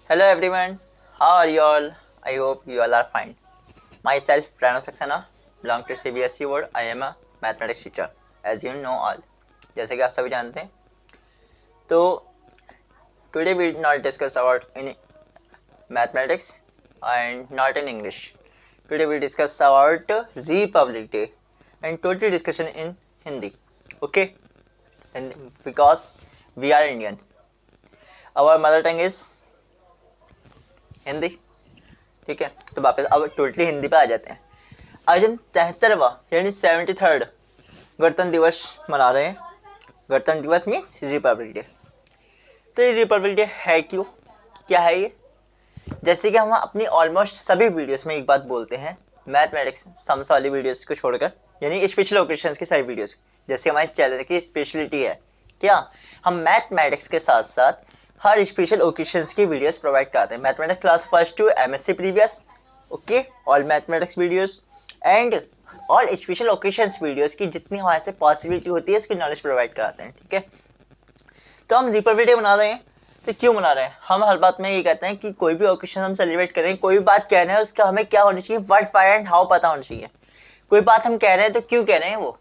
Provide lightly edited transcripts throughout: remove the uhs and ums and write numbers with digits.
Hello everyone, how are you all? I hope you all are fine. Myself, Prano Saxena, belong to CBSE board. I am a mathematics teacher, as you know all. जैसे कि आप सभी जानते हैं, तो today we will not discuss about in mathematics and not in English. Today we discuss about Republic Day and total discussion in Hindi. Okay, and because we are Indian, our mother tongue is Hindi. ठीक है, तो वापस अब totally Hindi पे आ जाते हैं. आज हम 73वां यानी 73rd गणतंत्र दिवस मना रहे हैं. गणतंत्र दिवस मीन्स रिपब्लिक डे. तो ये रिपब्लिक डे है क्यों, क्या है ये? जैसे कि हम अपनी ऑलमोस्ट सभी वीडियोस में एक बात बोलते हैं, मैथमेटिक्स सम्स वाली वीडियोस को छोड़कर, यानी स्पेशल ओकेशंस की सारी वीडियोस, जैसे हमारे चैनल की स्पेशलिटी है क्या, हम मैथमेटिक्स के साथ साथ हर स्पेशल ओकेशंस की वीडियोस प्रोवाइड कराते हैं. Mathematics class first to MSc previous, okay, all mathematics videos and all special occasions videos की जितनी हमारे से पॉसिबिलिटी होती है उसकी नॉलेज प्रोवाइड कराते हैं. ठीक है, तो हम रिपब्लिक डे मना रहे हैं. तो क्यों मना रहे हैं? हम हर बात में ये कहते हैं कि कोई भी ओकेशन हम सेलिब्रेट करें, कोई भी बात कह रहे हैं उसका हमें क्या होना चाहिए, व्हाट, व्हाई एंड हाउ पता होना चाहिए. कोई बात हम कह रहे हैं तो क्यों कह रहे हैं, वो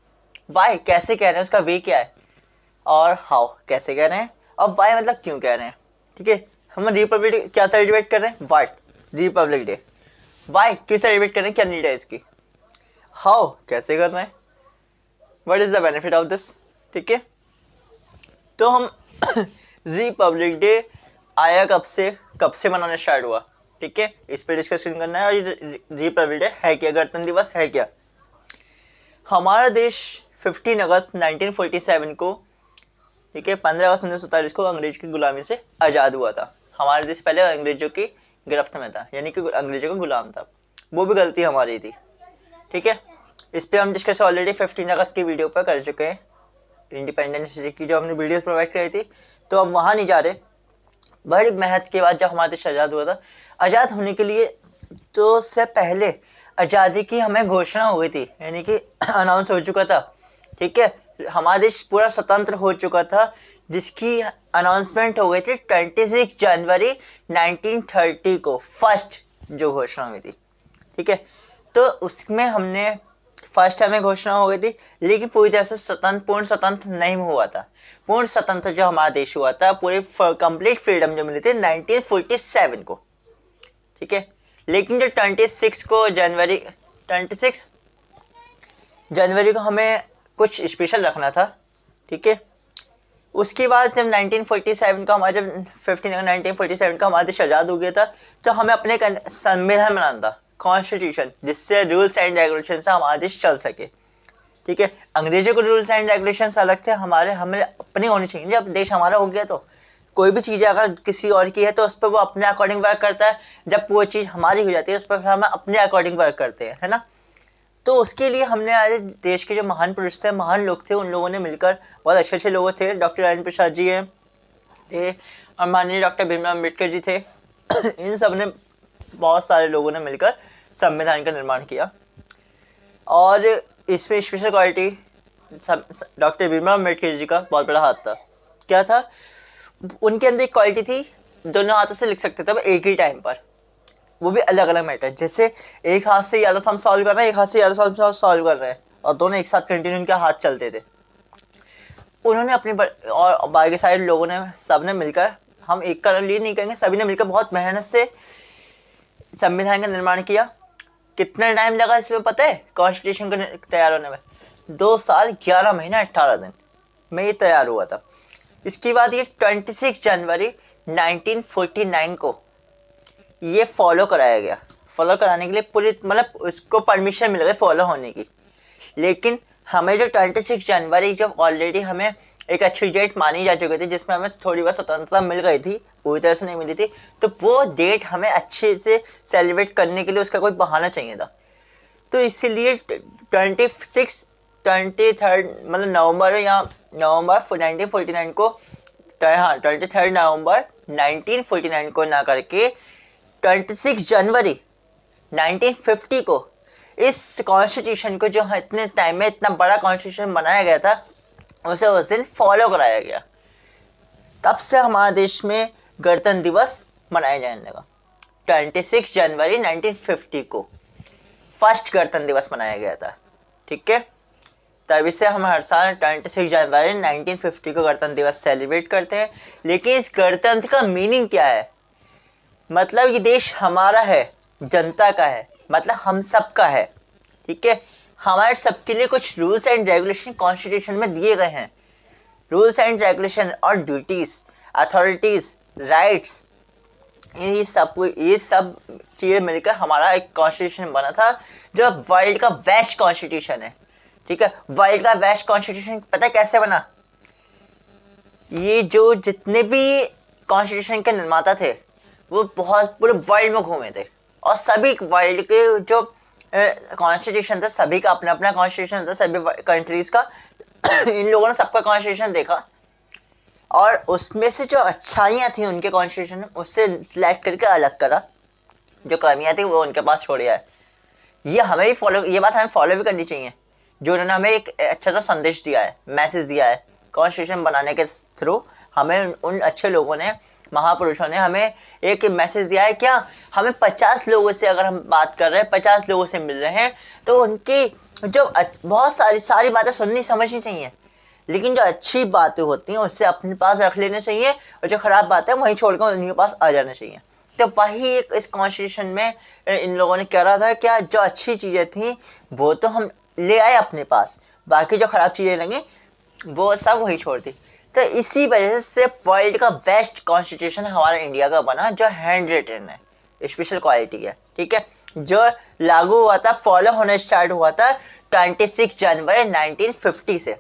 व्हाई कैसे कह रहे हैं, उसका वे क्या है, और हाउ कैसे कह रहे हैं, और वाई मतलब क्यों कह रहे हैं. ठीक है, हम रिपब्लिक डे क्या सेलिब्रेट कर रहे हैं, व्हाट रिपब्लिक डे, वाई क्यों सेलिब्रेट कर रहे हैं, क्या नीड है इसकी, हाउ कैसे कर रहे हैं, what is the benefit of this. ठीक है, तो हम रिपब्लिक डे आया कब से मनाना स्टार्ट हुआ. ठीक है, इस पर डिस्कशन करना है. और रिपब्लिक डे है क्या, गणतंत्र दिवस है क्या. हमारा देश 15 अगस्त 1947 को, ठीक है, 15 अगस्त 1947 को अंग्रेज की गुलामी से आज़ाद हुआ था. हमारा देश पहले अंग्रेजों की गिरफ्त में था, यानी कि अंग्रेजों का गुलाम था. वो भी गलती हमारी थी. ठीक है, इस पर हम डिस्कस ऑलरेडी 15 अगस्त की वीडियो पर कर चुके हैं, इंडिपेंडेंस डे की जो हमने वीडियो प्रोवाइड करी थी, तो अब वहाँ नहीं जा रहे. बड़ी मेहनत के बाद जब हमारा देश आज़ाद हुआ था, आज़ाद होने के लिए तो उससे पहले आज़ादी की हमें घोषणा हो गई थी, यानी कि अनाउंस हो चुका था. ठीक है, हमारा देश पूरा स्वतंत्र हो चुका था, जिसकी अनाउंसमेंट हो गई थी 26 जनवरी 1930 को, फर्स्ट जो घोषणा हुई थी. ठीक है, तो उसमें हमने फर्स्ट हमें घोषणा हो गई थी, लेकिन पूरी तरह से पूर्ण स्वतंत्र नहीं हुआ था. पूर्ण स्वतंत्र जो हमारा देश हुआ था, पूरी कंप्लीट फ्रीडम जो मिली थी 1947 को. ठीक है, लेकिन जो 26 जनवरी को हमें कुछ स्पेशल रखना था. ठीक है, उसके बाद जब 1947 का हमारा जब 1947 का हमारा देश आज़ाद हो गया था, तो हमें अपने संविधान बनाना था, कॉन्स्टिट्यूशन, जिससे रूल्स एंड रेगुलेशन से हमारा देश चल सके. ठीक है, अंग्रेजों के रूल्स एंड रेगुलेशन अलग थे, हमें अपनी होनी चाहिए. जब देश हमारा हो गया तो कोई भी चीज़ अगर किसी और की है तो उस पर वो अपने अकॉर्डिंग वर्क करता है. जब वो चीज़ हमारी हो जाती है उस पर हम अपने अकॉर्डिंग वर्क करते हैं, है ना. तो उसके लिए हमने हमारे देश के जो महान पुरुष थे, महान लोग थे, उन लोगों ने मिलकर, बहुत अच्छे अच्छे लोग थे, डॉक्टर राजेंद्र प्रसाद जी हैं थे, और माननीय डॉक्टर भीमराव अम्बेडकर जी थे. इन सब ने, बहुत सारे लोगों ने मिलकर संविधान का निर्माण किया. और इसमें special quality doctor Bhimrao Ambedkar ji का बहुत बड़ा हाथ था. क्या था उनके अंदर? एक क्वालिटी थी, दोनों हाथों से लिख सकते थे एक ही टाइम पर, वो भी अलग अलग मैटर. जैसे एक हाथ से यार सम सॉल्व कर रहे हैं, एक हाथ से यार सम सॉल्व कर रहे हैं, और दोनों एक साथ कंटिन्यू उनके हाथ चलते थे. उन्होंने अपने और बाकी सारे लोगों ने, सब ने मिलकर, हम एक का लिए नहीं कहेंगे, सभी ने मिलकर बहुत मेहनत से संविधान का निर्माण किया. कितना टाइम लगा इसमें पता है कॉन्स्टिट्यूशन का तैयार होने में? 2 साल 11 महीना 18 दिन में ये तैयार हुआ था. इसके बाद ये 26 जनवरी 1949 को ये फॉलो कराया गया. फॉलो कराने के लिए पूरी, मतलब उसको परमिशन मिल गई फॉलो होने की. लेकिन हमें जो 26 जनवरी, जो ऑलरेडी हमें एक अच्छी डेट मानी जा चुकी थी, जिसमें हमें थोड़ी बहुत स्वतंत्रता मिल गई थी, पूरी तरह से नहीं मिली थी, तो वो डेट हमें अच्छे से सेलिब्रेट करने के लिए उसका कोई बहाना चाहिए था. तो इसीलिए 23 मतलब नवंबर या नवंबर 1949 को, हाँ 23 नवंबर 1949 को ना करके 26 जनवरी 1950 को इस कॉन्स्टिट्यूशन को, जो इतने टाइम में इतना बड़ा कॉन्स्टिट्यूशन बनाया गया था, उसे उस दिन फॉलो कराया गया. तब से हमारे देश में गणतंत्र दिवस मनाया जाने लगा। 26 जनवरी 1950 को फर्स्ट गणतंत्र दिवस मनाया गया था। ठीक है, तभी से हम हर साल 26 जनवरी 1950 को गणतंत्र दिवस सेलिब्रेट करते हैं। लेकिन इस गणतंत्र का मीनिंग क्या है? मतलब ये देश हमारा है, जनता का है, मतलब हम सब का है। ठीक है, हमारे सबके लिए कुछ रूल्स एंड रेगुलेशन कॉन्स्टिट्यूशन में दिए गए हैं। रूल्स एंड रेगुलेशन और ड्यूटीज, अथॉरिटीज, राइट्स, ये सब चीज़ें मिलकर हमारा एक कॉन्स्टिट्यूशन बना था, जो वर्ल्ड का बेस्ट कॉन्स्टिट्यूशन है। ठीक है, वर्ल्ड का बेस्ट कॉन्स्टिट्यूशन पता है कैसे बना? ये जो जितने भी कॉन्स्टिट्यूशन के निर्माता थे वो बहुत पूरे वर्ल्ड में घूमे थे, और सभी वर्ल्ड के जो कॉन्स्टिट्यूशन था, सभी का अपना अपना कॉन्स्टिट्यूशन था, सभी कंट्रीज का। इन लोगों ने सबका कॉन्स्टिट्यूशन देखा और उसमें से जो अच्छाइयाँ थी उनके कॉन्स्टिट्यूशन में, उससे सिलेक्ट करके अलग करा। जो कमियाँ थी वो उनके पास छोड़ है। ये बात हमें फॉलो भी करनी चाहिए। जो उन्होंने हमें एक अच्छा सा संदेश दिया है, मैसेज दिया है कॉन्स्टिट्यूशन बनाने के थ्रू, हमें उन अच्छे लोगों ने, महापुरुषों ने हमें एक मैसेज दिया है। क्या हमें 50 लोगों से, अगर हम बात कर रहे हैं 50 लोगों से मिल रहे हैं, तो उनकी जो बहुत सारी बातें सुननी समझनी चाहिए, लेकिन जो अच्छी बातें होती हैं उससे अपने पास रख लेने चाहिए, और जो खराब बातें हैं वहीं छोड़कर उनके पास आ जाना चाहिए। तो वही एक इस कॉन्स्टिट्यूशन में इन लोगों ने कह रहा था, क्या जो अच्छी चीज़ें थी वो तो हम ले आए अपने पास, बाकी जो खराब चीज़ें लगी वो सब वही छोड़ दी। तो इसी वजह से वर्ल्ड का बेस्ट कॉन्स्टिट्यूशन हमारा इंडिया का बना, जो हैंड रिटन है, स्पेशल क्वालिटी है। ठीक है, जो लागू हुआ था, फॉलो होना स्टार्ट हुआ था 26 जनवरी 1950 से।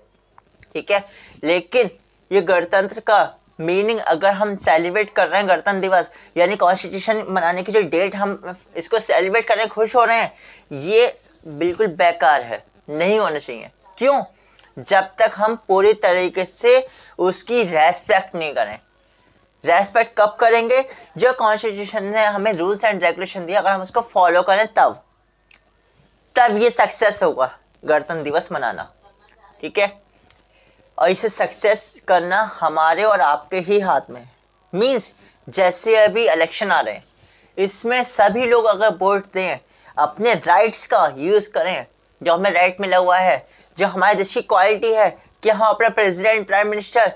ठीक है, लेकिन ये गणतंत्र का मीनिंग, अगर हम सेलिब्रेट कर रहे हैं गणतंत्र दिवस, यानी कॉन्स्टिट्यूशन मनाने की जो डेट, हम इसको सेलिब्रेट कर रहे हैं, खुश हो रहे हैं, ये बिल्कुल बेकार है, नहीं होना चाहिए। क्यों? जब तक हम पूरी तरीके से उसकी रेस्पेक्ट नहीं करें। रेस्पेक्ट कब करेंगे? जो कॉन्स्टिट्यूशन ने हमें रूल्स एंड रेगुलेशन दिया, अगर हम उसको फॉलो करें तब ये सक्सेस होगा गणतंत्र दिवस मनाना। ठीक है, और इसे सक्सेस करना हमारे और आपके ही हाथ में है। मीन्स जैसे अभी इलेक्शन आ रहे हैं, इसमें सभी लोग अगर वोट दें, अपने राइट्स का यूज़ करें, जो हमें राइट मिला हुआ है, जो हमारे देश की क्वालिटी है, कि हम अपना president, prime minister,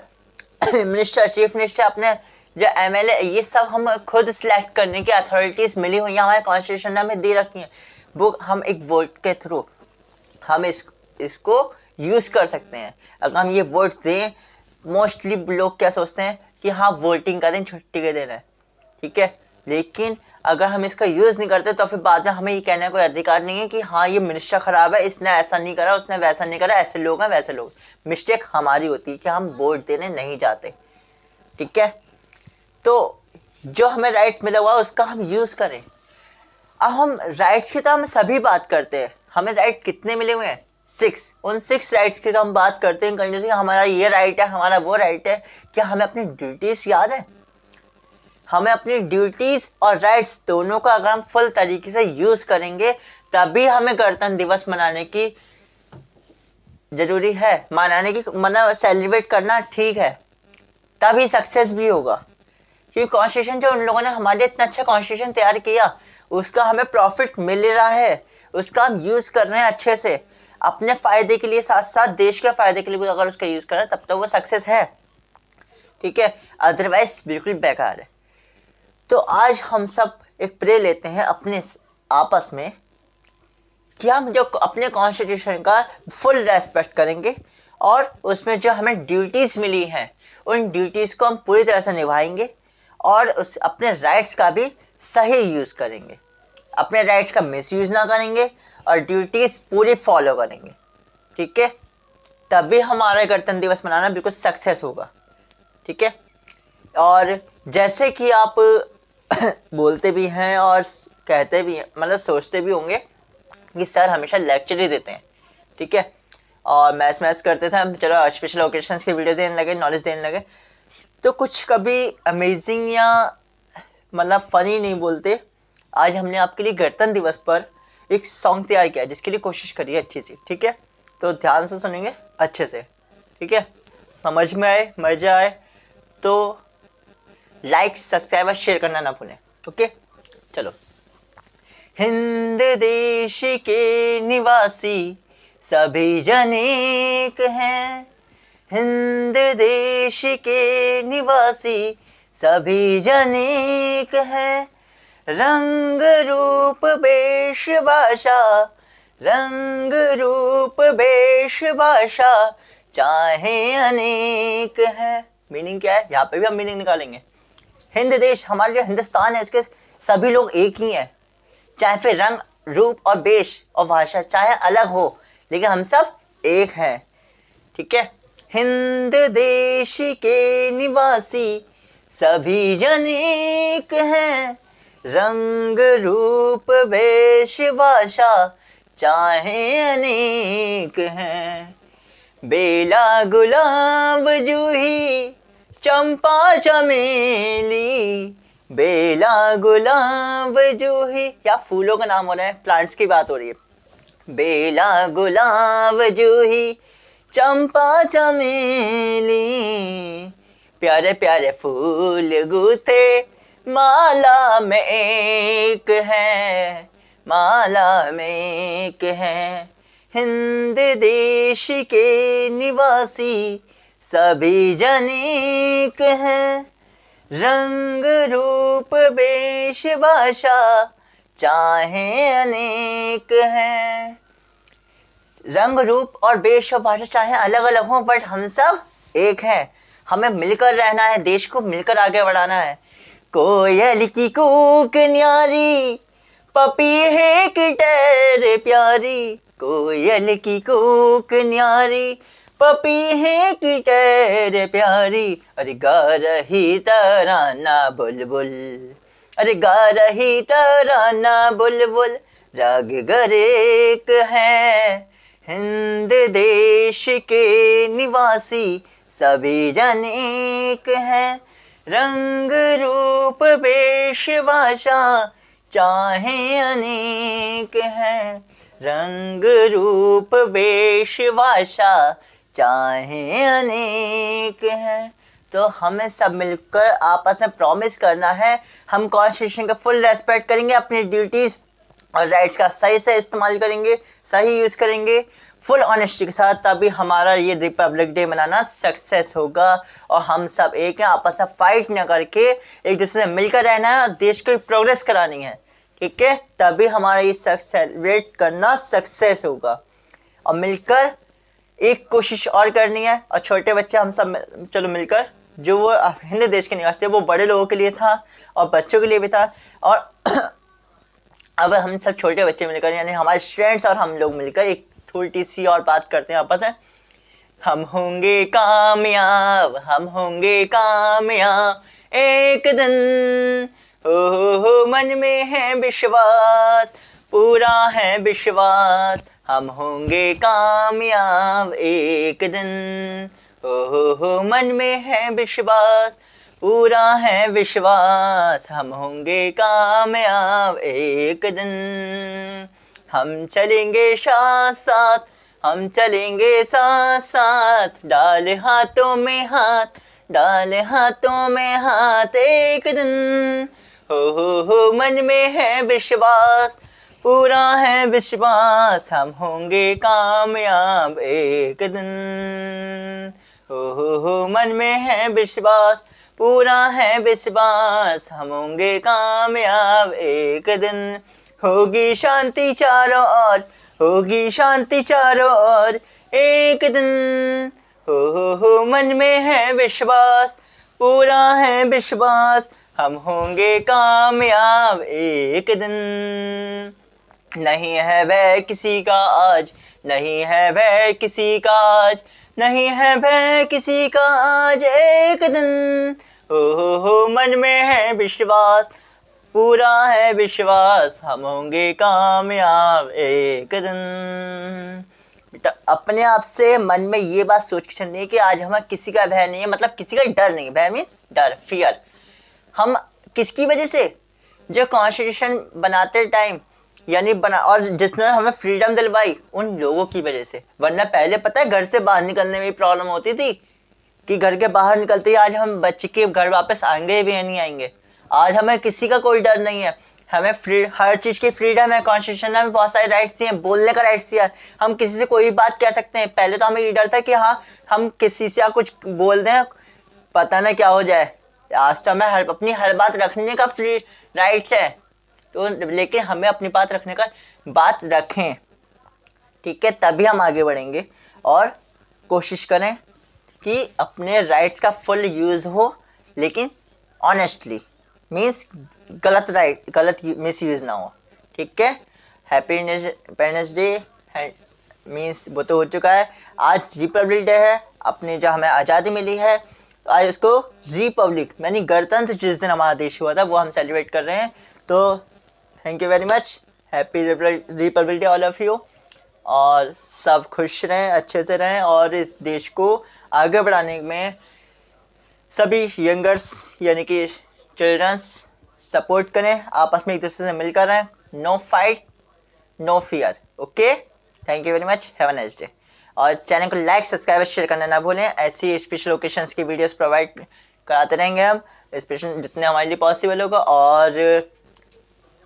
minister, chief minister, अपने जो एमएलए, ये सब हम खुद सिलेक्ट करने की अथॉरिटीज़ मिली हुई हैं, हमारे कॉन्स्टिट्यूशन ने हमें दे रखी हैं। वो हम एक वोट के थ्रू हम इसको यूज़ कर सकते हैं। अगर हम ये वोट दें, मोस्टली लोग क्या सोचते हैं कि हाँ वोटिंग का दिन छुट्टी के दिन है। ठीक है, लेकिन अगर हम इसका यूज़ नहीं करते तो फिर बाद में हमें ये कहने का कोई अधिकार नहीं है कि हाँ ये मिनिस्टर ख़राब है, इसने ऐसा नहीं करा, उसने वैसा नहीं करा, ऐसे लोग हैं, वैसे लोग। मिस्टेक हमारी होती है कि हम वोट देने नहीं जाते। ठीक है, तो जो हमें राइट मिला हुआ उसका हम यूज़ करें। अब हम राइट्स की तो हम सभी बात करते हैं, हमें राइट कितने मिले हुए हैं? 6। उन 6 राइट्स की जो हम बात करते हैं कंटिन्यूसली, हमारा ये राइट है, हमारा वो राइट है, क्या हमें अपनी ड्यूटीज़ याद है? हमें अपनी ड्यूटीज़ और राइट्स दोनों का अगर हम फुल तरीके से यूज़ करेंगे, तभी हमें गणतंत्र दिवस मनाने की ज़रूरी है। सेलिब्रेट करना ठीक है, तभी सक्सेस भी होगा। क्योंकि कॉन्स्टिट्यूशन जो उन लोगों ने हमारे लिए इतना अच्छा कॉन्स्टिट्यूशन तैयार किया, उसका हमें प्रॉफिट मिल रहा है, उसका हम यूज़ कर रहे हैं अच्छे से, अपने फ़ायदे के लिए, साथ साथ देश के फ़ायदे के लिए भी अगर उसका यूज़ करें तब तो वो सक्सेस है। ठीक है, अदरवाइज बिल्कुल बेकार है। तो आज हम सब एक प्रे लेते हैं अपने आपस में कि हम जो अपने कॉन्स्टिट्यूशन का फुल रेस्पेक्ट करेंगे, और उसमें जो हमें ड्यूटीज़ मिली हैं उन ड्यूटीज़ को हम पूरी तरह से निभाएंगे, और उस अपने राइट्स का भी सही यूज़ करेंगे, अपने राइट्स का मिसयूज़ ना करेंगे, और ड्यूटीज़ पूरी फॉलो करेंगे। ठीक है, तभी हमारा गणतंत्र दिवस मनाना बिल्कुल सक्सेस होगा। ठीक है, और जैसे कि आप बोलते भी हैं और कहते भी हैं, मतलब सोचते भी होंगे कि सर हमेशा लेक्चर ही देते हैं। ठीक है, और मैथ्स करते थे हम, चलो स्पेशल ओकेशंस की वीडियो देने लगे, नॉलेज देने लगे, तो कुछ कभी अमेजिंग या मतलब फ़नी नहीं बोलते। आज हमने आपके लिए गणतंत्र दिवस पर एक सॉन्ग तैयार किया, जिसके लिए कोशिश करिए अच्छी सी। ठीक है, तो ध्यान से सुनेंगे अच्छे से। ठीक है, समझ में आए, मज़ा आए तो लाइक सब्सक्राइब और शेयर करना ना भूलें। ओके चलो। हिंद देश के निवासी सभी जन एक हैं, हिंद देश के निवासी सभी जन एक हैं, रंग रूप वेश भाषा, रंग रूप वेश भाषा चाहे अनेक है। मीनिंग क्या है, यहाँ पे भी हम मीनिंग निकालेंगे। हिंद देश, हमारा जो हिंदुस्तान है उसके सभी लोग एक ही हैं, चाहे फिर रंग रूप और वेश और भाषा चाहे अलग हो, लेकिन हम सब एक हैं। ठीक है। हिंद देश के निवासी सभी जन एक हैं, रंग रूप वेश भाषा चाहे अनेक हैं, बेला गुलाब जूही चंपा चमेली, बेला गुलाब जूही, या फूलों का नाम हो रहा है, प्लांट्स की बात हो रही है। बेला गुलाब जूही चंपा चमेली, प्यारे प्यारे फूल गूथे माला में एक है, माला में एक है, हिंद देश के निवासी सभी जन एक हैं, रंग रूप वेश भाषा चाहे अनेक हैं। रंग रूप और वेश और भाषा चाहे अलग अलग हों, बट हम सब एक हैं। हमें मिलकर रहना है, देश को मिलकर आगे बढ़ाना है। कोयल की कूक न्यारी, पपीहे की टहर प्यारी, कोयल की कूक न्यारी, पपीहे की टहर प्यारी, अरे गा रही तराना बुलबुल, अरे गा रही तराना बुलबुल, राग गरेक है, हिंद देश के निवासी सभी जन एक हैं, रंग रूप वेश भाषा चाहे अनेक हैं, रंग रूप वेश भाषा चाहे अनेक हैं। तो हमें सब मिलकर आपस में प्रॉमिस करना है, हम कॉन्स्टिट्यूशन का फुल रेस्पेक्ट करेंगे, अपनी ड्यूटीज़ और राइट्स का सही से इस्तेमाल करेंगे, सही यूज़ करेंगे, फुल ऑनेस्टी के साथ, तभी हमारा ये रिपब्लिक डे मनाना सक्सेस होगा। और हम सब एक हैं, आपस में फाइट न करके एक दूसरे से मिलकर रहना है और देश को प्रोग्रेस करानी है। ठीक है, तभी हमारा ये सेलिब्रेट करना सक्सेस होगा। और मिलकर एक कोशिश और करनी है, और छोटे बच्चे हम सब चलो मिलकर, जो वो हिंद देश के निवासी थे वो बड़े लोगों के लिए था और बच्चों के लिए भी था, और अब हम सब छोटे बच्चे मिलकर यानी हमारे स्टूडेंट्स और हम लोग मिलकर एक थोड़ी सी और बात करते हैं आपस में। हम होंगे कामयाब, हम होंगे कामयाब एक दिन, हो मन में है विश्वास, पूरा है विश्वास, हम होंगे कामयाब एक दिन, हो मन में है विश्वास, पूरा है विश्वास, हम होंगे कामयाब एक दिन, हम चलेंगे साथ साथ, हम चलेंगे साथ साथ, डाले हाथों में हाथ, डाले हाथों में हाथ एक दिन, हो मन में है विश्वास, पूरा है विश्वास, हम होंगे कामयाब एक दिन, हो मन में है विश्वास, पूरा है विश्वास, हम होंगे कामयाब एक दिन, होगी शांति चारों ओर, होगी शांति चारों ओर एक दिन, हो मन में है विश्वास, पूरा है विश्वास, हम होंगे कामयाब एक दिन, नहीं है भय किसी का आज, नहीं है भय किसी का आज, नहीं है भय किसी का आज एक दिन, हो मन में है विश्वास, पूरा है विश्वास, हम होंगे कामयाब एक दिन। बेटा अपने आप से मन में ये बात सोच के चलनी है कि आज हमें किसी का भय नहीं है, मतलब किसी का डर नहीं। भय मीन्स डर, फियर। हम किसकी वजह से, जो कॉन्स्टिट्यूशन बनाते टाइम यानी बना और जिसने हमें फ्रीडम दिलवाई, उन लोगों की वजह से। वरना पहले पता है घर से बाहर निकलने में प्रॉब्लम होती थी, कि घर के बाहर निकलते ही आज हम बच्चे के घर वापस आएंगे भी या नहीं आएंगे। आज हमें किसी का कोई डर नहीं है, हमें फ्री, हर चीज़ की फ्रीडम है, कॉन्स्टिट्यूशन में बहुत सारे राइट्स दिए हैं, बोलने का राइट्स दिया है, हम किसी से कोई भी बात कह सकते हैं। पहले तो हमें ये डर था कि हाँ हम किसी से कुछ बोल दें पता ना क्या हो जाए। आज तो हमें अपनी हर बात रखने का फ्री राइट्स है, तो लेकिन हमें अपनी बात रखने का बात रखें, ठीक है, तभी हम आगे बढ़ेंगे। और कोशिश करें कि अपने राइट्स का फुल यूज़ हो, लेकिन ऑनेस्टली, मीन्स गलत मिस यूज़ ना हो, ठीक है। हैप्पी इंडिपेंडेंस डे मीन्स वो तो हो चुका है, आज रिपब्लिक डे है, अपनी जो हमें आज़ादी मिली है, आज इसको रिपब्लिक यानी गणतंत्र जिस दिन हमारा देश हुआ था वो हम सेलिब्रेट कर रहे हैं। तो thank you very much, happy Republic Day all of you, और सब खुश रहें, अच्छे से रहें, और इस देश को आगे बढ़ाने में सभी यंगर्स यानी कि चिल्ड्रंस सपोर्ट करें, आपस में एक दूसरे से मिलकर रहें, no fight no fear, okay. Thank you very much, have a nice day. और चैनल को लाइक सब्सक्राइब और शेयर करना ना भूलें, ऐसी स्पेशल ओकेशंस की वीडियोस प्रोवाइड कराते रहेंगे हम, स्पेशल जितने हमारे लिए पॉसिबल होगा, और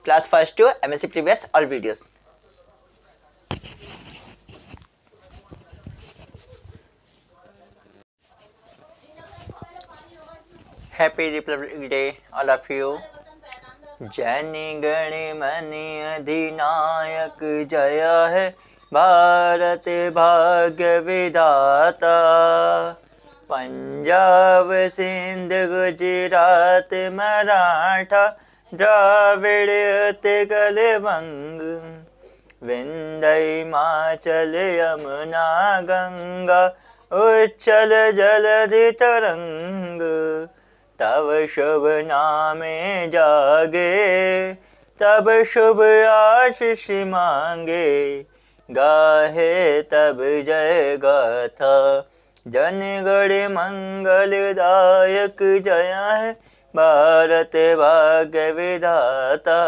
class first to MSc previous all videos. Happy Republic Day all of you. Jana Gana मन अधिनायक जय है भारत भाग्य विधाता, पंजाब सिंध गुजरात मराठा द्राविड़ उत्कल बंग, विंध्य हिमाचल यमुना गंगा उच्चल जलधि तरंग, तब शुभ नामे जागे तब शुभ आशीष मांगे, गाहे तब जय गाथा जन गण मंगलदायक जय है भारत भाग्य विधाता,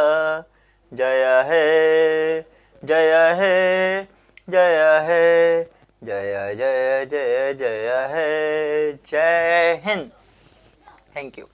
जय है जय है जय है जय जय जय जय है, जय हिंद। Thank you.